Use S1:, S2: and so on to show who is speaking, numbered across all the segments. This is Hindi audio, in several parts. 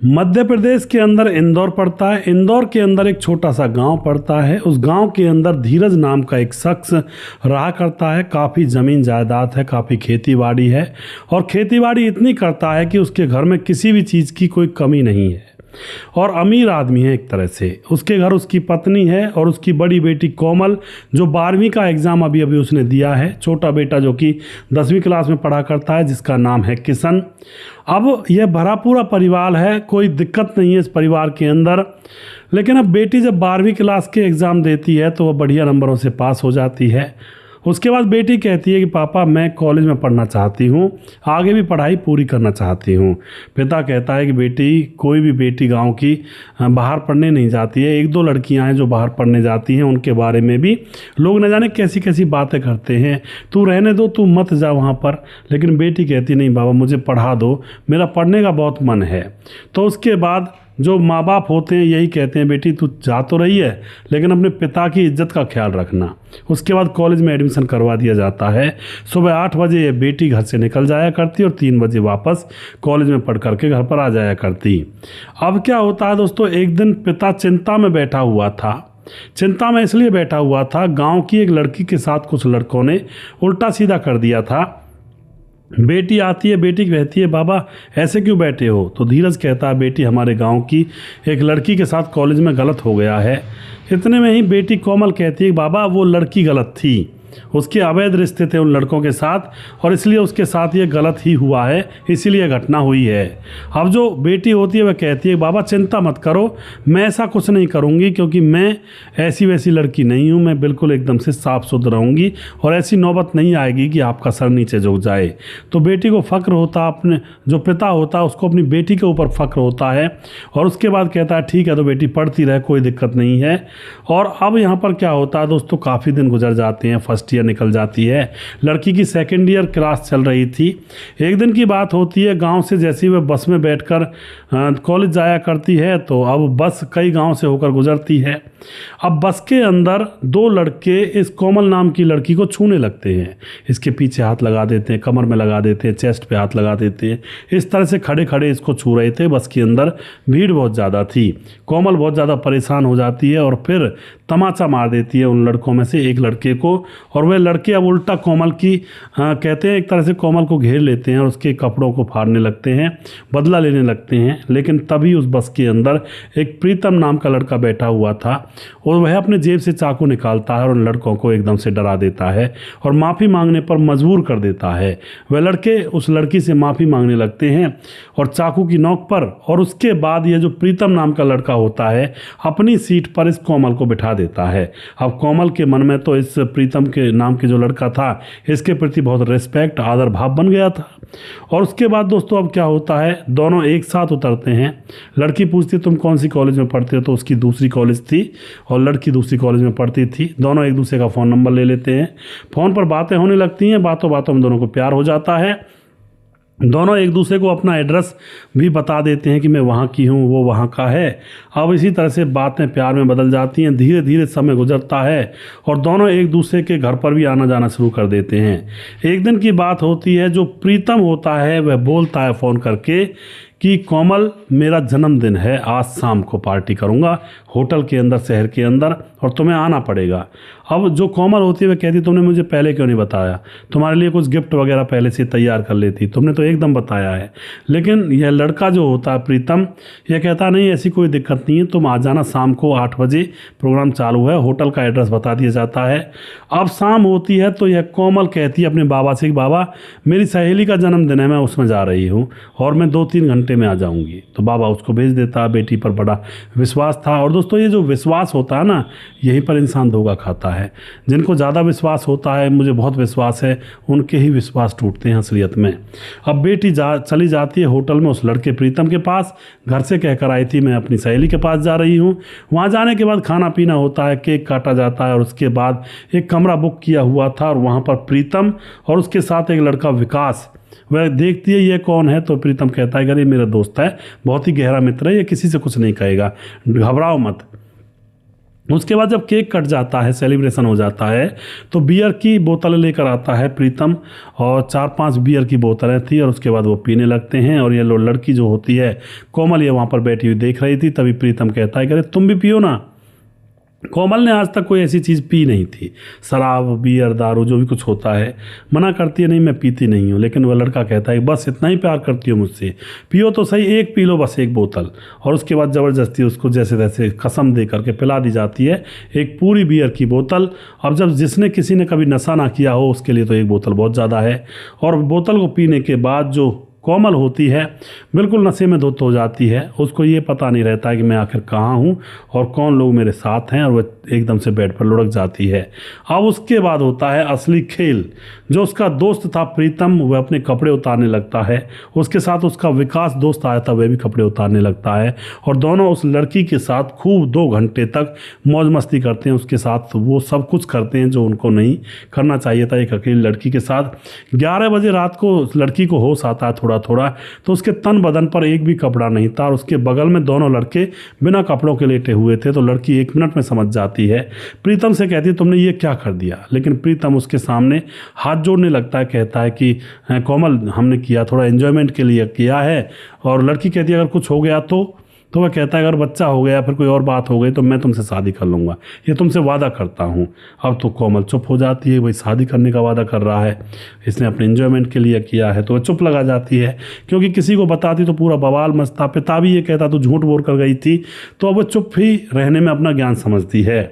S1: मध्य प्रदेश के अंदर इंदौर पड़ता है। इंदौर के अंदर एक छोटा सा गांव पड़ता है। उस गांव के अंदर धीरज नाम का एक शख्स रहा करता है। काफ़ी ज़मीन जायदाद है, काफ़ी खेती बाड़ी है और खेती बाड़ी इतनी करता है कि उसके घर में किसी भी चीज़ की कोई कमी नहीं है और अमीर आदमी है एक तरह से। उसके घर उसकी पत्नी है और उसकी बड़ी बेटी कोमल, जो 12वीं का एग्ज़ाम अभी अभी उसने दिया है। छोटा बेटा जो कि 10वीं क्लास में पढ़ा करता है, जिसका नाम है किशन। अब यह भरा पूरा परिवार है, कोई दिक्कत नहीं है इस परिवार के अंदर। लेकिन अब बेटी जब 12वीं क्लास के एग्ज़ाम देती है तो वह बढ़िया नंबरों से पास हो जाती है। उसके बाद बेटी कहती है कि पापा मैं कॉलेज में पढ़ना चाहती हूँ, आगे भी पढ़ाई पूरी करना चाहती हूँ। पिता कहता है कि बेटी, कोई भी बेटी गांव की बाहर पढ़ने नहीं जाती है। एक दो लड़कियां हैं जो बाहर पढ़ने जाती हैं, उनके बारे में भी लोग न जाने कैसी कैसी बातें करते हैं। तू रहने दो, तू मत जा वहाँ पर। लेकिन बेटी कहती नहीं बाबा, मुझे पढ़ा दो, मेरा पढ़ने का बहुत मन है। तो उसके बाद जो माँ बाप होते हैं यही कहते हैं, बेटी तू जा तो रही है लेकिन अपने पिता की इज्जत का ख्याल रखना। उसके बाद कॉलेज में एडमिशन करवा दिया जाता है। सुबह 8 बजे ये बेटी घर से निकल जाया करती और 3 बजे वापस कॉलेज में पढ़ करके घर पर आ जाया करती। अब क्या होता है दोस्तों, एक दिन पिता चिंता में बैठा हुआ था। चिंता में इसलिए बैठा हुआ था, गाँव की एक लड़की के साथ कुछ लड़कों ने उल्टा सीधा कर दिया था। बेटी आती है, बेटी कहती है बाबा ऐसे क्यों बैठे हो? तो धीरज कहता है बेटी, हमारे गांव की एक लड़की के साथ कॉलेज में गलत हो गया है। इतने में ही बेटी कोमल कहती है बाबा वो लड़की गलत थी, उसके अवैध रिश्ते थे उन लड़कों के साथ और इसलिए उसके साथ ये गलत ही हुआ है, इसीलिए घटना हुई है। अब जो बेटी होती है वह कहती है बाबा चिंता मत करो, मैं ऐसा कुछ नहीं करूँगी क्योंकि मैं ऐसी वैसी लड़की नहीं हूँ, मैं बिल्कुल एकदम से साफ सुथरा रहूँगी और ऐसी नौबत नहीं आएगी कि आपका सर नीचे झुक जाए। तो बेटी को फ़क्र होता, अपने जो पिता होता है उसको अपनी बेटी के ऊपर फ़क्र होता है और उसके बाद कहता है ठीक है तो बेटी पढ़ती रहे, कोई दिक्कत नहीं है। और अब यहाँ पर क्या होता है दोस्तों, काफ़ी दिन गुजर जाते हैं, फर्स्ट ईयर निकल जाती है, लड़की की सेकेंड ईयर क्लास चल रही थी। एक दिन की बात होती है, गांव से जैसे ही वह बस में बैठकर कॉलेज जाया करती है तो अब बस कई गांव से होकर गुजरती है। अब बस के अंदर 2 लड़के इस कोमल नाम की लड़की को छूने लगते हैं। इसके पीछे हाथ लगा देते हैं, कमर में लगा देते हैं, चेस्ट पे हाथ लगा देते हैं। इस तरह से खड़े खड़े इसको छू रहे थे। बस के अंदर भीड़ बहुत ज़्यादा थी। कोमल बहुत ज़्यादा परेशान हो जाती है और फिर तमाचा मार देती है उन लड़कों में से एक लड़के को और वह लड़के अब उल्टा कोमल की कहते हैं एक तरह से कोमल को घेर लेते हैं और उसके कपड़ों को फाड़ने लगते हैं, बदला लेने लगते हैं। लेकिन तभी उस बस के अंदर एक प्रीतम नाम का लड़का बैठा हुआ था और वह अपने जेब से चाकू निकालता है और उन लड़कों को एकदम से डरा देता है और माफ़ी मांगने पर मजबूर कर देता है। वह लड़के उस लड़की से माफ़ी मांगने लगते हैं और चाकू की नोक पर, और उसके बाद यह जो प्रीतम नाम का लड़का होता है अपनी सीट पर इस कोमल को बिठा देता है। अब कोमल के मन में तो इस प्रीतम के नाम के जो लड़का था इसके प्रति बहुत रिस्पेक्ट, आदर भाव बन गया था। और उसके बाद दोस्तों अब क्या होता है, दोनों एक साथ उतरते हैं। लड़की पूछती तुम कौन सी कॉलेज में पढ़ते हो, तो उसकी दूसरी कॉलेज थी और लड़की दूसरी कॉलेज में पढ़ती थी। दोनों एक दूसरे का फ़ोन नंबर ले लेते हैं, फ़ोन पर बातें होने लगती हैं। बातों बातों में दोनों को प्यार हो जाता है। दोनों एक दूसरे को अपना एड्रेस भी बता देते हैं कि मैं वहाँ की हूँ, वो वहाँ का है। अब इसी तरह से बातें प्यार में बदल जाती हैं। धीरे धीरे समय गुजरता है और दोनों एक दूसरे के घर पर भी आना जाना शुरू कर देते हैं। एक दिन की बात होती है, जो प्रीतम होता है वह बोलता है फ़ोन करके कि कोमल मेरा जन्मदिन है, आज शाम को पार्टी करूँगा होटल के अंदर, शहर के अंदर, और तुम्हें आना पड़ेगा। अब जो कोमल होती है वह कहती तुमने मुझे पहले क्यों नहीं बताया, तुम्हारे लिए कुछ गिफ्ट वगैरह पहले से तैयार कर लेती, तुमने तो एकदम बताया है। लेकिन यह लड़का जो होता है प्रीतम, यह कहता नहीं ऐसी कोई दिक्कत नहीं है, तुम आ जाना शाम को 8 बजे प्रोग्राम चालू है। होटल का एड्रेस बता दिया जाता है। अब शाम होती है तो यह कोमल कहती है अपने बाबा से कि बाबा मेरी सहेली का जन्मदिन है, मैं उसमें जा रही हूँ और मैं 2-3 घंटे में आ जाऊँगी। तो बाबा उसको भेज देता। बेटी पर बड़ा विश्वास था। और दोस्तों ये जो विश्वास होता है ना, यहीं पर इंसान धोखा खाता है। जिनको ज़्यादा विश्वास होता है, मुझे बहुत विश्वास है, उनके ही विश्वास टूटते हैं असलियत में। अब बेटी चली जाती है होटल में उस लड़के प्रीतम के पास। घर से कहकर आई थी मैं अपनी सहेली के पास जा रही हूँ। वहाँ जाने के बाद खाना पीना होता है, केक काटा जाता है और उसके बाद एक कमरा बुक किया हुआ था और वहाँ पर प्रीतम और उसके साथ एक लड़का विकास, वह देखती है ये कौन है। तो प्रीतम कहता है अरे मेरा दोस्त है, बहुत ही गहरा मित्र है, ये किसी से कुछ नहीं कहेगा, घबराओ मत। उसके बाद जब केक कट जाता है, सेलिब्रेशन हो जाता है, तो बियर की बोतल लेकर आता है प्रीतम, और 4-5 बियर की बोतलें थी, और उसके बाद वो पीने लगते हैं। और ये लड़की जो होती है कोमल, ये वहाँ पर बैठी हुई देख रही थी। तभी प्रीतम कहता है कि अरे तुम भी पियो ना। कोमल ने आज तक कोई ऐसी चीज़ पी नहीं थी, शराब, बियर, दारू, जो भी कुछ होता है। मना करती है, नहीं मैं पीती नहीं हूँ। लेकिन वह लड़का कहता है बस इतना ही प्यार करती हो मुझसे, पियो तो सही, एक पी लो बस, एक बोतल। और उसके बाद ज़बरदस्ती उसको जैसे तैसे कसम दे करके पिला दी जाती है एक पूरी बियर की बोतल। अब जब जिसने किसी ने कभी नशा ना किया हो उसके लिए तो एक बोतल बहुत ज़्यादा है। और बोतल को पीने के बाद जो कोमल होती है बिल्कुल नशे में धुत हो जाती है। उसको ये पता नहीं रहता है कि मैं आखिर कहाँ हूँ और कौन लोग मेरे साथ हैं, और वह एकदम से बेड पर लुढ़क जाती है। अब उसके बाद होता है असली खेल। जो उसका दोस्त था प्रीतम, वह अपने कपड़े उतारने लगता है। उसके साथ उसका विकास दोस्त आया था, वह भी कपड़े उतारने लगता है, और दोनों उस लड़की के साथ खूब 2 घंटे तक मौज मस्ती करते हैं। उसके साथ वो सब कुछ करते हैं जो उनको नहीं करना चाहिए था एक अकेली लड़की के साथ। 11 बजे रात को उस लड़की को होश आता है थोड़ा थोड़ा, तो उसके तन बदन पर एक भी कपड़ा नहीं था, और उसके बगल में दोनों लड़के बिना कपड़ों के लेटे हुए थे। तो लड़की 1 मिनट में समझ जाती है, प्रीतम से कहती है तुमने ये क्या कर दिया। लेकिन प्रीतम उसके सामने हाथ जोड़ने लगता है, कहता है कि कोमल हमने किया, थोड़ा एंजॉयमेंट के लिए किया है। और लड़की कहती है अगर कुछ हो गया तो वह कहता है अगर बच्चा हो गया, फिर कोई और बात हो गई तो मैं तुमसे शादी कर लूँगा, ये तुमसे वादा करता हूँ। अब तो कोमल चुप हो जाती है, वही शादी करने का वादा कर रहा है, इसने अपने एंजॉयमेंट के लिए किया है। तो वह चुप लगा जाती है, क्योंकि किसी को बताती तो पूरा बवाल मचता। पिता भी ये कहता तू झूठ बोल कर गई थी। तो अब वह चुप ही रहने में अपना ज्ञान समझती है।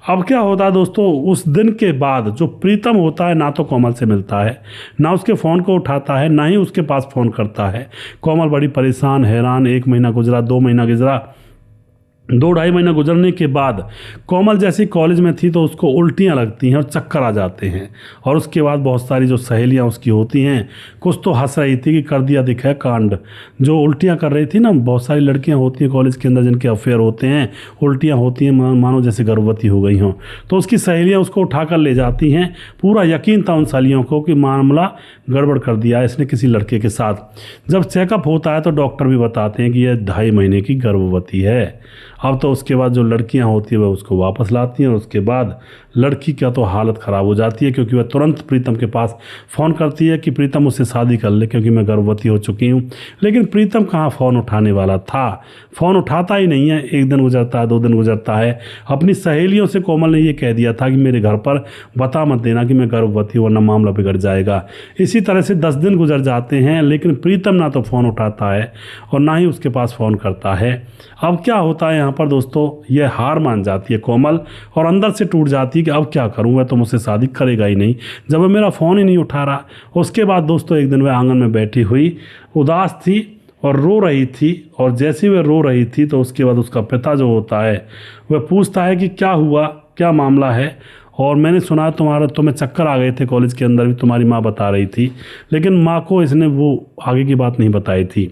S1: अब क्या होता है दोस्तों, उस दिन के बाद जो प्रीतम होता है ना तो कोमल से मिलता है, ना उसके फ़ोन को उठाता है, ना ही उसके पास फ़ोन करता है। कोमल बड़ी परेशान, हैरान, 1 महीना गुजरा, 2 महीना गुजरा, 2-2.5 महीना गुजरने के बाद कोमल जैसी कॉलेज में थी तो उसको उल्टियाँ लगती हैं और चक्कर आ जाते हैं। और उसके बाद बहुत सारी जो सहेलियाँ उसकी होती हैं, कुछ तो हंस रही थी कि कर दिया दिखा है कांड। जो उल्टियाँ कर रही थी ना, बहुत सारी लड़कियाँ होती हैं कॉलेज के अंदर जिनके अफेयर होते हैं, उल्टियाँ होती हैं, मानो जैसे गर्भवती हो गई हों। तो उसकी सहेलियाँ उसको उठा कर ले जाती हैं। पूरा यकीन था उन सहेलियों को कि मामला गड़बड़ कर दिया है इसने किसी लड़के के साथ। जब चेकअप होता है तो डॉक्टर भी बताते हैं कि यह 2.5 महीने की गर्भवती है। अब तो उसके बाद जो लड़कियां होती हैं वह उसको वापस लाती हैं, और उसके बाद लड़की का तो हालत ख़राब हो जाती है, क्योंकि वह तुरंत प्रीतम के पास फ़ोन करती है कि प्रीतम मुझसे शादी कर ले क्योंकि मैं गर्भवती हो चुकी हूँ। लेकिन प्रीतम कहाँ फ़ोन उठाने वाला था, फ़ोन उठाता ही नहीं है। 1 दिन गुजरता है, 2 दिन गुजरता है। अपनी सहेलियों से कोमल ने ये कह दिया था कि मेरे घर पर बता मत देना कि मैं गर्भवती हूँ वरना मामला बिगड़ जाएगा। इसी तरह से 10 दिन गुजर जाते हैं, लेकिन प्रीतम ना तो फ़ोन उठाता है और ना ही उसके पास फ़ोन करता है। अब क्या होता है यहाँ पर दोस्तों, यह हार मान जाती है कोमल और अंदर से टूट जाती है कि अब क्या करूँ, वह तो मुझसे शादी करेगा ही नहीं जब वह मेरा फ़ोन ही नहीं उठा रहा। उसके बाद दोस्तों एक दिन वह आंगन में बैठी हुई उदास थी और रो रही थी, और जैसे वह रो रही थी तो उसके बाद उसका पिता जो होता है वह पूछता है कि क्या हुआ, क्या मामला है। और मैंने सुना तुम्हें चक्कर आ गए थे कॉलेज के अंदर भी, तुम्हारी माँ बता रही थी। लेकिन माँ को इसने वो आगे की बात नहीं बताई थी।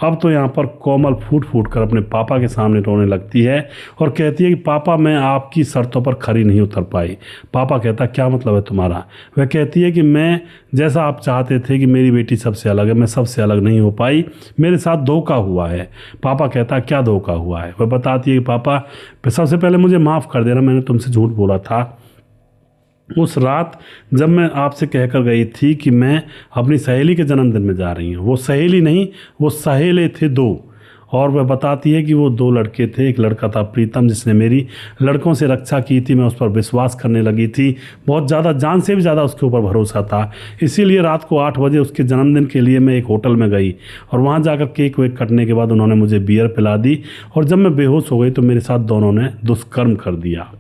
S1: अब तो यहाँ पर कोमल फूट फूट कर अपने पापा के सामने रोने लगती है और कहती है कि पापा मैं आपकी शर्तों पर खरी नहीं उतर पाई। पापा कहता क्या मतलब है तुम्हारा। वह कहती है कि मैं जैसा आप चाहते थे कि मेरी बेटी सबसे अलग है, मैं सबसे अलग नहीं हो पाई, मेरे साथ धोखा हुआ है। पापा कहता क्या धोखा हुआ है। वह बताती है कि पापा सबसे पहले मुझे माफ़ कर देना, मैंने तुमसे झूठ बोला था। उस रात जब मैं आपसे कहकर गई थी कि मैं अपनी सहेली के जन्मदिन में जा रही हूँ, वो सहेली नहीं, वो सहेले थे 2। और वह बताती है कि वो 2 लड़के थे। एक लड़का था प्रीतम जिसने मेरी लड़कों से रक्षा की थी, मैं उस पर विश्वास करने लगी थी, बहुत ज़्यादा, जान से भी ज़्यादा उसके ऊपर भरोसा था। इसीलिए रात को 8 बजे उसके जन्मदिन के लिए मैं एक होटल में गई, और वहाँ जाकर केक वेक कटने के बाद उन्होंने मुझे बियर पिला दी, और जब मैं बेहोश हो गई तो मेरे साथ दोनों ने दुष्कर्म कर दिया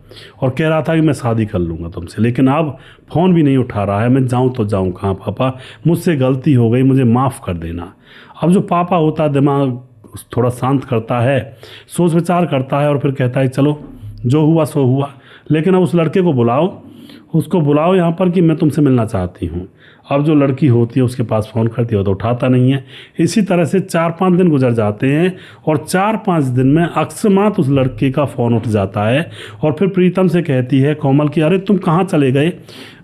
S1: और कह रहा था कि मैं शादी कर लूँगा तुमसे। लेकिन अब फ़ोन भी नहीं उठा रहा है, मैं जाऊँ तो जाऊँ कहाँ पापा, मुझसे गलती हो गई, मुझे माफ़ कर देना। अब जो पापा होता है दिमाग थोड़ा शांत करता है, सोच विचार करता है और फिर कहता है चलो जो हुआ सो हुआ। लेकिन अब उस लड़के को बुलाओ, उसको बुलाओ यहाँ पर कि मैं तुमसे मिलना चाहती हूँ। अब जो लड़की होती है उसके पास फ़ोन करती है तो उठाता नहीं है। इसी तरह से 4-5 दिन गुजर जाते हैं और 4-5 दिन में अकस्मात उस लड़के का फ़ोन उठ जाता है और फिर प्रीतम से कहती है कोमल कि अरे तुम कहाँ चले गए,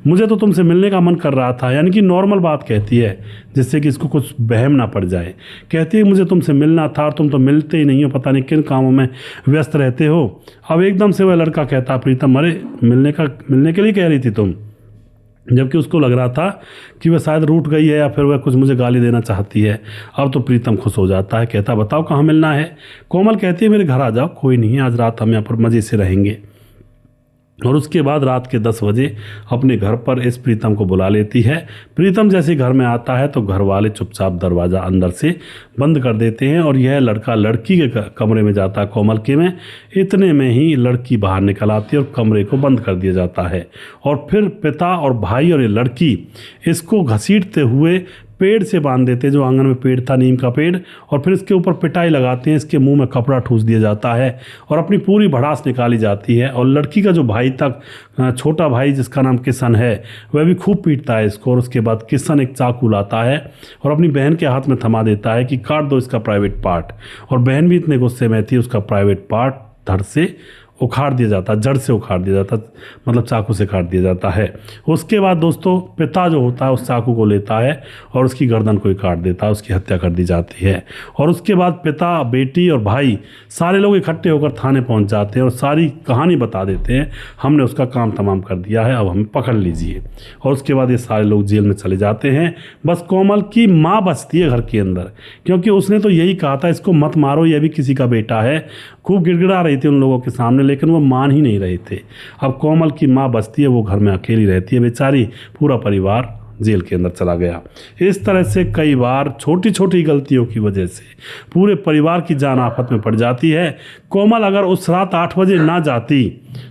S1: मुझे तो तुमसे मिलने का मन कर रहा था। यानी कि नॉर्मल बात कहती है जिससे कि इसको कुछ बहम ना पड़ जाए। कहती है मुझे तुमसे मिलना था और तुम तो मिलते ही नहीं हो, पता नहीं किन कामों में व्यस्त रहते हो। अब एकदम से वह लड़का कहता प्रीतम अरे मिलने के लिए कह रही थी तुम, जबकि उसको लग रहा था कि वह शायद रूठ गई है या फिर वह कुछ मुझे गाली देना चाहती है। अब तो प्रीतम खुश हो जाता है, कहता बताओ कहाँ मिलना है। कोमल कहती है मेरे घर आ जाओ, कोई नहीं आज रात हम यहाँ पर मज़े से रहेंगे। और उसके बाद रात के 10 बजे अपने घर पर इस प्रीतम को बुला लेती है। प्रीतम जैसे घर में आता है तो घर वाले चुपचाप दरवाज़ा अंदर से बंद कर देते हैं और यह लड़का लड़की के कमरे में जाता है कोमल के में। इतने में ही लड़की बाहर निकल आती है और कमरे को बंद कर दिया जाता है और फिर पिता और भाई और ये लड़की इसको घसीटते हुए पेड़ से बांध देते हैं, जो आंगन में पेड़ था नीम का पेड़, और फिर इसके ऊपर पिटाई लगाते हैं। इसके मुंह में कपड़ा ठूस दिया जाता है और अपनी पूरी भड़ास निकाली जाती है। और लड़की का जो भाई तक छोटा भाई जिसका नाम किशन है वह भी खूब पीटता है इसको। और उसके बाद किशन एक चाकू लाता है और अपनी बहन के हाथ में थमा देता है कि काट दो इसका प्राइवेट पार्ट। और बहन भी इतने गुस्से में थी, उसका प्राइवेट पार्ट धड़ से उखाड़ दिया जाता, जड़ से उखाड़ दिया जाता, मतलब चाकू से काट दिया जाता है। उसके बाद दोस्तों पिता जो होता है उस चाकू को लेता है और उसकी गर्दन को ही काट देता है, उसकी हत्या कर दी जाती है। और उसके बाद पिता, बेटी और भाई सारे लोग इकट्ठे होकर थाने पहुंच जाते हैं और सारी कहानी बता देते हैं, हमने उसका काम तमाम कर दिया है, अब हमें पकड़ लीजिए। और उसके बाद ये सारे लोग जेल में चले जाते हैं। बस कोमल की माँ बचती है घर के अंदर, क्योंकि उसने तो यही कहा था इसको मत मारो, यह भी किसी का बेटा है। खूब गिड़गिड़ा रही थी उन लोगों के सामने, लेकिन वो मान ही नहीं रहे थे। अब कोमल की माँ बचती है, वो घर में अकेली रहती है बेचारी, पूरा परिवार जेल के अंदर चला गया। इस तरह से कई बार छोटी छोटी गलतियों की वजह से पूरे परिवार की जान आफत में पड़ जाती है। कोमल अगर उस रात 8 बजे ना जाती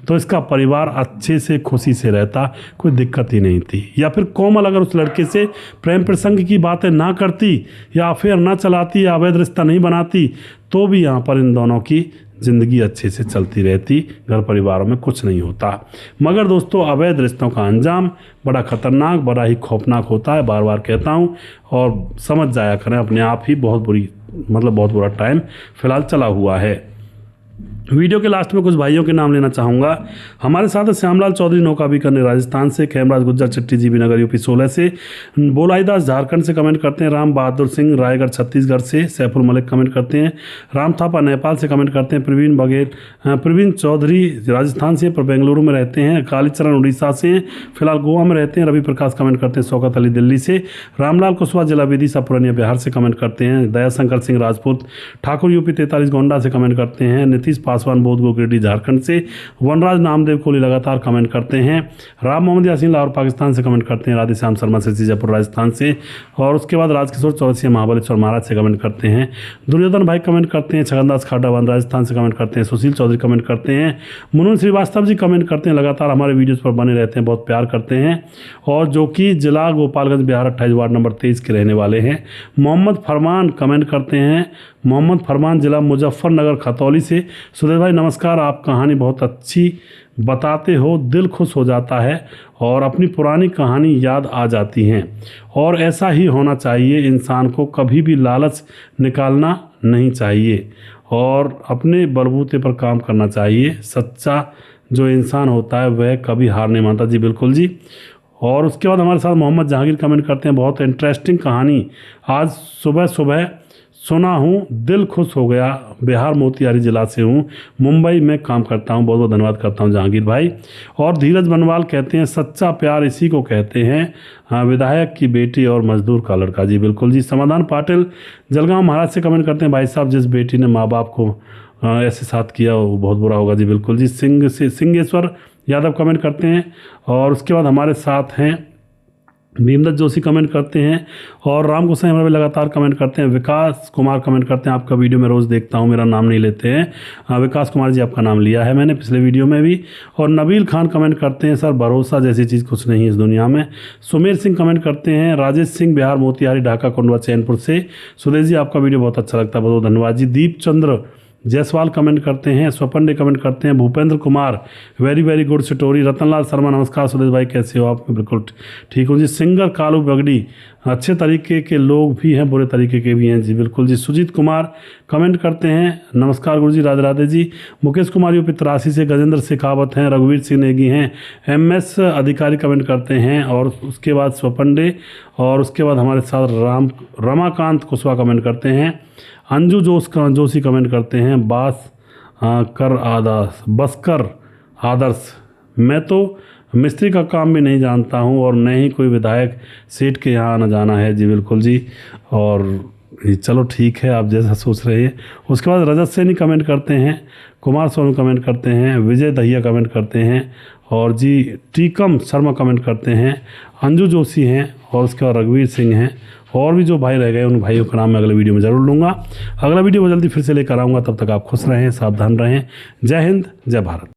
S1: तो इसका परिवार अच्छे से खुशी से रहता, कोई दिक्कत ही नहीं थी। या फिर कोमल अगर उस लड़के से प्रेम प्रसंग की बातें ना करती या अफेयर ना चलाती या अवैध रिश्ता नहीं बनाती तो भी यहाँ पर इन दोनों की ज़िंदगी अच्छे से चलती रहती, घर परिवारों में कुछ नहीं होता। मगर दोस्तों अवैध रिश्तों का अंजाम बड़ा खतरनाक, बड़ा ही खौफनाक होता है, बार बार कहता हूँ, और समझ जाया करें अपने आप ही, बहुत बुरा टाइम फिलहाल चला हुआ है। वीडियो के लास्ट में कुछ भाइयों के नाम लेना चाहूँगा। हमारे साथ है श्यामलाल चौधरी नौका बीकानेर राजस्थान से, खेमराज गुज्जर चिट्टी जीबी नगर यूपी 16 से, बोलाईदास झारखंड से कमेंट करते हैं, राम बहादुर सिंह रायगढ़ छत्तीसगढ़ से, सैफुल मलिक कमेंट करते हैं, राम थापा नेपाल से कमेंट करते हैं, प्रवीण चौधरी राजस्थान से पर बेंगलुरु में रहते हैं, कालीचरण उड़ीसा से, फिलहाल गोवा में रहते हैं, रवि प्रकाश कमेंट करते हैं, शौकत अली दिल्ली से, रामलाल कुशवाहा जिला विदिशा पुरानिया बिहार से कमेंट करते हैं, दयाशंकर सिंह राजपूत ठाकुर यूपी 43 गोंडा से कमेंट करते हैं, नीतीश पासवान बोध गोगिरडी झारखंड से, वनराज नामदेव कोहली लगातार कमेंट करते हैं, राम मोहम्मद यासीन लाहौर पाकिस्तान से कमेंट करते हैं, राधेश्याम शर्मा से सीजापुर राजस्थान से, और उसके बाद राजकिशोर चौरसिया महाबलेश्वर महाराज से कमेंट करते हैं, दुर्योधन भाई कमेंट करते हैं, छगनदास खाटावन राजस्थान से कमेंट करते हैं, सुशील चौधरी कमेंट करते हैं, मुनुन श्रीवास्तव जी कमेंट करते हैं, लगातार हमारे वीडियोज़ पर बने रहते हैं, बहुत प्यार करते हैं, और जो कि जिला गोपालगंज बिहार 28 वार्ड नंबर 23 के रहने वाले हैं। मोहम्मद फरमान कमेंट करते हैं, मोहम्मद फरमान जिला मुजफ्फरनगर खतौली से, सुदेश भाई नमस्कार, आप कहानी बहुत अच्छी बताते हो, दिल खुश हो जाता है और अपनी पुरानी कहानी याद आ जाती हैं, और ऐसा ही होना चाहिए, इंसान को कभी भी लालच निकालना नहीं चाहिए और अपने बलबूते पर काम करना चाहिए। सच्चा जो इंसान होता है वह कभी हार नहीं मानता। जी बिल्कुल जी। और उसके बाद हमारे साथ मोहम्मद जहांगीर कमेंट करते हैं, बहुत इंटरेस्टिंग कहानी आज सुबह सुबह सुना हूँ, दिल खुश हो गया, बिहार मोतिहारी जिला से हूँ, मुंबई में काम करता हूँ। बहुत बहुत धन्यवाद करता हूँ जहांगीर भाई। और धीरज बनवाल कहते हैं सच्चा प्यार इसी को कहते हैं, विधायक की बेटी और मजदूर का लड़का। जी बिल्कुल जी। समाधान पाटिल जलगांव महाराज से कमेंट करते हैं, भाई साहब जिस बेटी ने माँ बाप को ऐसे साथ किया वो बहुत बुरा होगा। जी बिल्कुल जी। सिंगेश्वर यादव कमेंट करते हैं, और उसके बाद हमारे साथ हैं भीमदत्त जोशी कमेंट करते हैं, और राम गोसाई हमारे लगातार कमेंट करते हैं, विकास कुमार कमेंट करते हैं, आपका वीडियो मैं रोज़ देखता हूं, मेरा नाम नहीं लेते हैं। विकास कुमार जी आपका नाम लिया है मैंने पिछले वीडियो में भी। और नबील खान कमेंट करते हैं, सर भरोसा जैसी चीज़ कुछ नहीं है इस दुनिया में। सुमेर सिंह कमेंट करते हैं, राजेश सिंह बिहार मोतिहारी ढाका कोंडवा चैनपुर से, सुदेश जी आपका वीडियो बहुत अच्छा लगता है, बहुत धन्यवाद जी। दीप चंद्र जायसवाल कमेंट करते हैं, स्वपन डे कमेंट करते हैं, Bhupendra Kumar very very good story, Ratanlal Sharma नमस्कार सुरेश भाई कैसे हो आप? बिल्कुल ठीक हूँ जी। सिंगर कालू बगड़ी, अच्छे तरीके के लोग भी हैं, बुरे तरीके के भी हैं जी, बिल्कुल जी। सुजीत कुमार कमेंट करते हैं, नमस्कार गुरु जी, राधे राधे जी। मुकेश कुमार यूपी 83 से, गजेंद्र शेखावत हैं, रघुवीर सिंह नेगी हैं, एमएस अधिकारी कमेंट करते हैं, और उसके बाद स्वपंडे, और उसके बाद हमारे साथ रमाकांत कुशवाहा कमेंट करते हैं, अंजू जोशी कमेंट करते हैं, बसकर आदर्श, मैं तो मिस्त्री का काम भी नहीं जानता हूं और न ही कोई विधायक सेठ के यहाँ आना जाना है जी, बिल्कुल जी। और चलो ठीक है, आप जैसा सोच रहे हैं। उसके बाद रजत सैनी कमेंट करते हैं, कुमार सोनू कमेंट करते हैं, विजय दहिया कमेंट करते हैं, और जी टीकम शर्मा कमेंट करते हैं, अंजू जोशी हैं, और उसके बाद रघुवीर सिंह हैं, और भी जो भाई रह गए उन भाइयों का नाम मैं अगले वीडियो में ज़रूर लूँगा। अगला वीडियो जल्दी फिर से लेकर आऊँगा, तब तक आप खुश रहें, सावधान रहें। जय हिंद, जय भारत।